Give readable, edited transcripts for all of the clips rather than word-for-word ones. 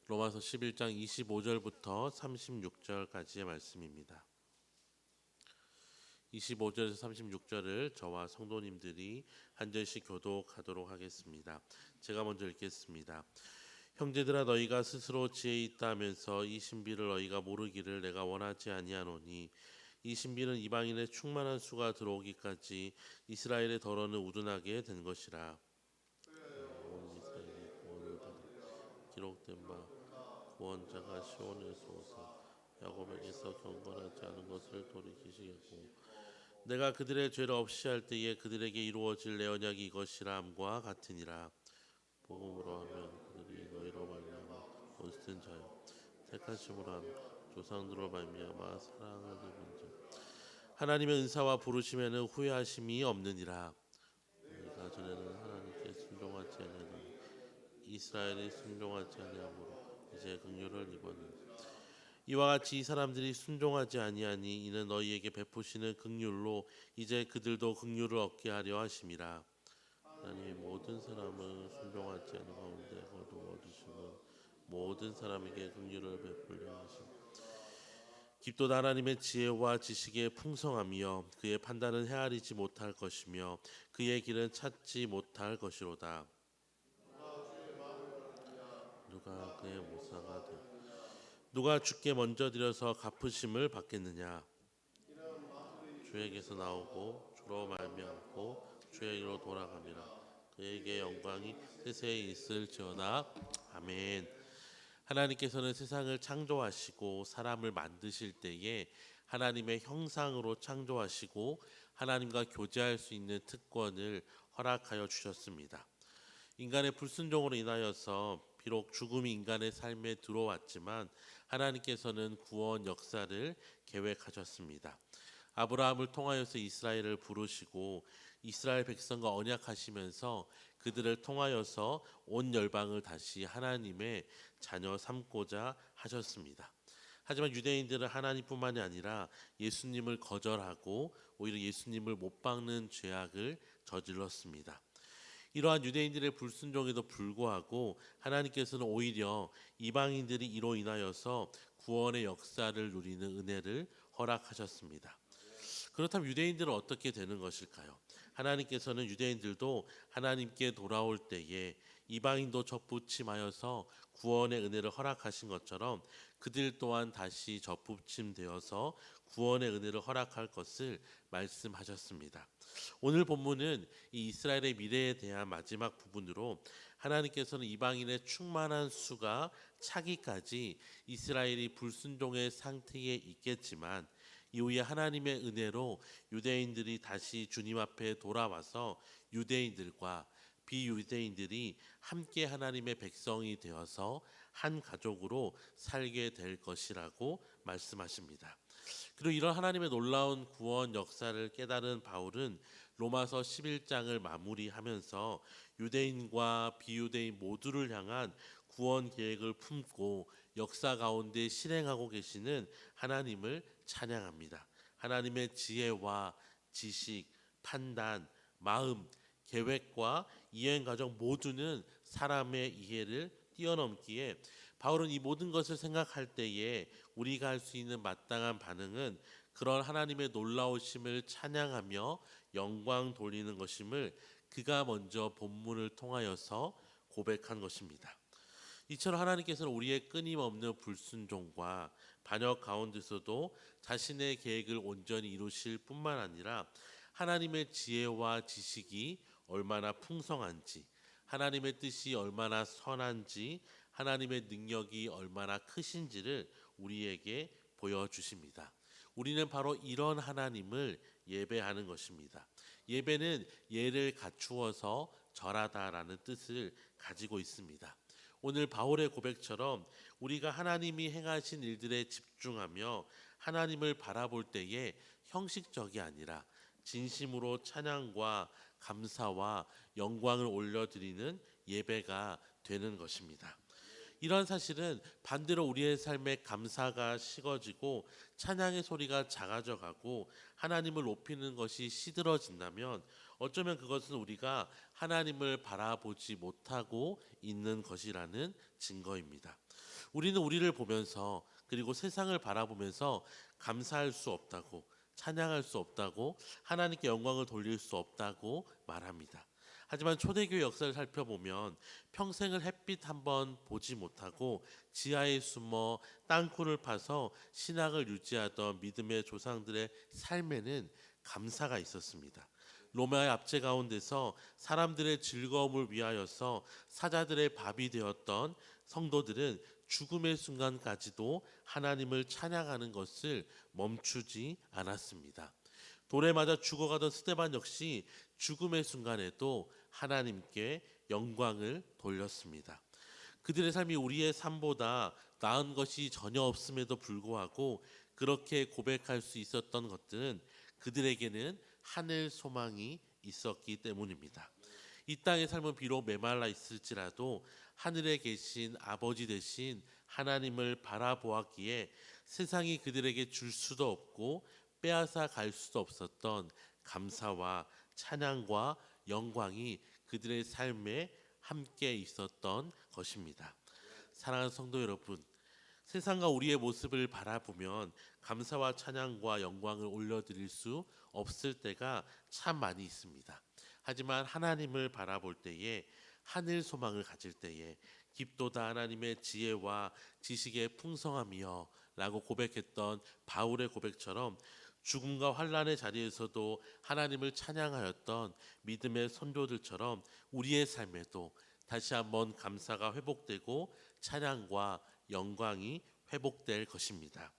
로마서 11장 25절부터 36절까지의 말씀입니다. 25절에서 36절을 저와 성도님들이 한 절씩 교독하도록 하겠습니다. 제가 먼저 읽겠습니다. 형제들아, 너희가 스스로 지혜 있다 하면서 이 신비를 너희가 모르기를 내가 원하지 아니하노니, 이 신비는 이방인의 충만한 수가 들어오기까지 이스라엘의 덜어는 우둔하게 된 것이라. 온 이스라엘이 구원을 받아 기록된 바 구원자가 시온에서 오사 야곱에게서 경건하지 않은 것을 돌이키시겠고, 내가 그들의 죄를 없이 할 때에 그들에게 이루어질 내 언약이 이것이라 함과 같으니라. 복음으로 하면 그들이 너희로 말미암아 본쓰는 자요 택하심으로 하면 조상들로 말미암아 사랑을 입은 자 하나님의 은사와 부르심에는 후회하심이 없느니라. 너희가 전에는 하나님께 순종하지 아니하니 이스라엘이 순종하지 아니하므로 이제 긍휼을 입었느니라. 이와 같이 이 사람들이 순종하지 아니하니 이는 너희에게 베푸시는 긍휼로 이제 그들도 긍휼을 얻게 하려 하심이라. 하나님이 모든 사람을 순종하지 않은 가운데 거두어 두시고 모든 사람에게 긍휼을 베풀려 하심. 깊도다 하나님의 지혜와 지식의 풍성함이여 그의 판단은 헤아리지 못할 것이며 그의 길은 찾지 못할 것이로다. 누가 그의 모사가 되어 누가 주께 먼저 드려서 갚으심을 받겠느냐. 주에게서 나오고 주로 말미암고 주에게로 돌아갑니다. 그에게 영광이 세세에 있을지어다. 아멘. 하나님께서는 세상을 창조하시고 사람을 만드실 때에 하나님의 형상으로 창조하시고 하나님과 교제할 수 있는 특권을 허락하여 주셨습니다. 인간의 불순종으로 인하여서 비록 죽음이 인간의 삶에 들어왔지만 하나님께서는 구원 역사를 계획하셨습니다. 아브라함을 통하여서 이스라엘을 부르시고 이스라엘 백성과 언약하시면서 그들을 통하여서 온 열방을 다시 하나님의 자녀 삼고자 하셨습니다. 하지만 유대인들은 하나님뿐만이 아니라 예수님을 거절하고 오히려 예수님을 못 박는 죄악을 저질렀습니다. 이러한 유대인들의 불순종에도 불구하고 하나님께서는 오히려 이방인들이 이로 인하여서 구원의 역사를 누리는 은혜를 허락하셨습니다. 그렇다면 유대인들은 어떻게 되는 것일까요? 하나님께서는 유대인들도 하나님께 돌아올 때에 이방인도 접붙임하여서 구원의 은혜를 허락하신 것처럼 그들 또한 다시 접붙임되어서 구원의 은혜를 허락할 것을 말씀하셨습니다. 오늘 본문은 이 이스라엘의 미래에 대한 마지막 부분으로 하나님께서는 이방인의 충만한 수가 차기까지 이스라엘이 불순종의 상태에 있겠지만 이후에 하나님의 은혜로 유대인들이 다시 주님 앞에 돌아와서 유대인들과 비유대인들이 함께 하나님의 백성이 되어서 한 가족으로 살게 될 것이라고 말씀하십니다. 그리고 이런 하나님의 놀라운 구원 역사를 깨달은 바울은 로마서 11장을 마무리하면서 유대인과 비유대인 모두를 향한 구원 계획을 품고 역사 가운데 실행하고 계시는 하나님을 찬양합니다. 하나님의 지혜와 지식, 판단, 마음, 계획과 이행 과정 모두는 사람의 이해를 뛰어넘기에 바울은 이 모든 것을 생각할 때에 우리가 할 수 있는 마땅한 반응은 그런 하나님의 놀라우심을 찬양하며 영광 돌리는 것임을 그가 먼저 본문을 통하여서 고백한 것입니다. 이처럼 하나님께서는 우리의 끊임없는 불순종과 반역 가운데서도 자신의 계획을 온전히 이루실 뿐만 아니라 하나님의 지혜와 지식이 얼마나 풍성한지, 하나님의 뜻이 얼마나 선한지, 하나님의 능력이 얼마나 크신지를 우리에게 보여주십니다. 우리는 바로 이런 하나님을 예배하는 것입니다. 예배는 예를 갖추어서 절하다라는 뜻을 가지고 있습니다. 오늘 바울의 고백처럼 우리가 하나님이 행하신 일들에 집중하며 하나님을 바라볼 때에 형식적이 아니라 진심으로 찬양과 감사와 영광을 올려드리는 예배가 되는 것입니다. 이런 사실은 반대로 우리의 삶에 감사가 식어지고 찬양의 소리가 작아져가고 하나님을 높이는 것이 시들어진다면 어쩌면 그것은 우리가 하나님을 바라보지 못하고 있는 것이라는 증거입니다. 우리는 우리를 보면서 그리고 세상을 바라보면서 감사할 수 없다고, 찬양할 수 없다고, 하나님께 영광을 돌릴 수 없다고 말합니다. 하지만 초대교회 역사를 살펴보면 평생을 햇빛 한번 보지 못하고 지하에 숨어 땅굴을 파서 신앙을 유지하던 믿음의 조상들의 삶에는 감사가 있었습니다. 로마의 압제 가운데서 사람들의 즐거움을 위하여서 사자들의 밥이 되었던 성도들은 죽음의 순간까지도 하나님을 찬양하는 것을 멈추지 않았습니다. 돌에 맞아 죽어가던 스데반 역시 죽음의 순간에도 하나님께 영광을 돌렸습니다. 그들의 삶이 우리의 삶보다 나은 것이 전혀 없음에도 불구하고 그렇게 고백할 수 있었던 것들은 그들에게는 하늘 소망이 있었기 때문입니다. 이 땅의 삶은 비록 메말라 있을지라도 하늘에 계신 아버지 되신 하나님을 바라보았기에 세상이 그들에게 줄 수도 없고 빼앗아 갈 수도 없었던 감사와 찬양과 영광이 그들의 삶에 함께 있었던 것입니다. 사랑하는 성도 여러분, 세상과 우리의 모습을 바라보면 감사와 찬양과 영광을 올려드릴 수 없을 때가 참 많이 있습니다. 하지만 하나님을 바라볼 때에, 하늘 소망을 가질 때에 깊도다 하나님의 지혜와 지식의 풍성함이여 라고 고백했던 바울의 고백처럼 죽음과 환난의 자리에서도 하나님을 찬양하였던 믿음의 선조들처럼 우리의 삶에도 다시 한번 감사가 회복되고 찬양과 영광이 회복될 것입니다.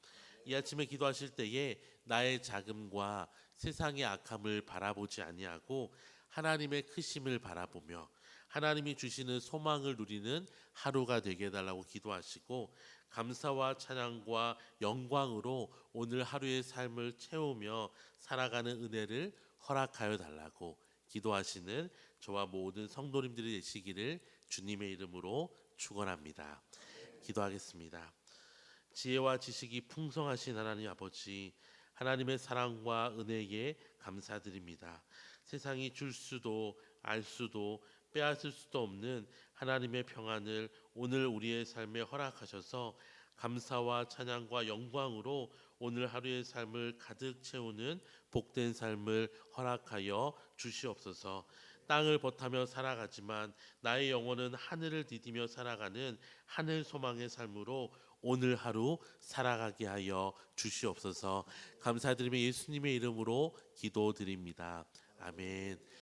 이 아침에 기도하실 때에 나의 작음과 세상의 악함을 바라보지 아니하고 하나님의 크심을 바라보며 하나님이 주시는 소망을 누리는 하루가 되게 해달라고 기도하시고, 감사와 찬양과 영광으로 오늘 하루의 삶을 채우며 살아가는 은혜를 허락하여 달라고 기도하시는 저와 모든 성도님들이 되시기를 주님의 이름으로 축원합니다. 기도하겠습니다. 지혜와 지식이 풍성하신 하나님 아버지, 하나님의 사랑과 은혜에 감사드립니다. 세상이 줄 수도 알 수도 빼앗을 수도 없는 하나님의 평안을 오늘 우리의 삶에 허락하셔서 감사와 찬양과 영광으로 오늘 하루의 삶을 가득 채우는 복된 삶을 허락하여 주시옵소서. 땅을 버타며 살아가지만 나의 영혼은 하늘을 디디며 살아가는 하늘 소망의 삶으로 오늘 하루 살아가게 하여 주시옵소서. 감사드리며 예수님의 이름으로 기도드립니다. 아멘.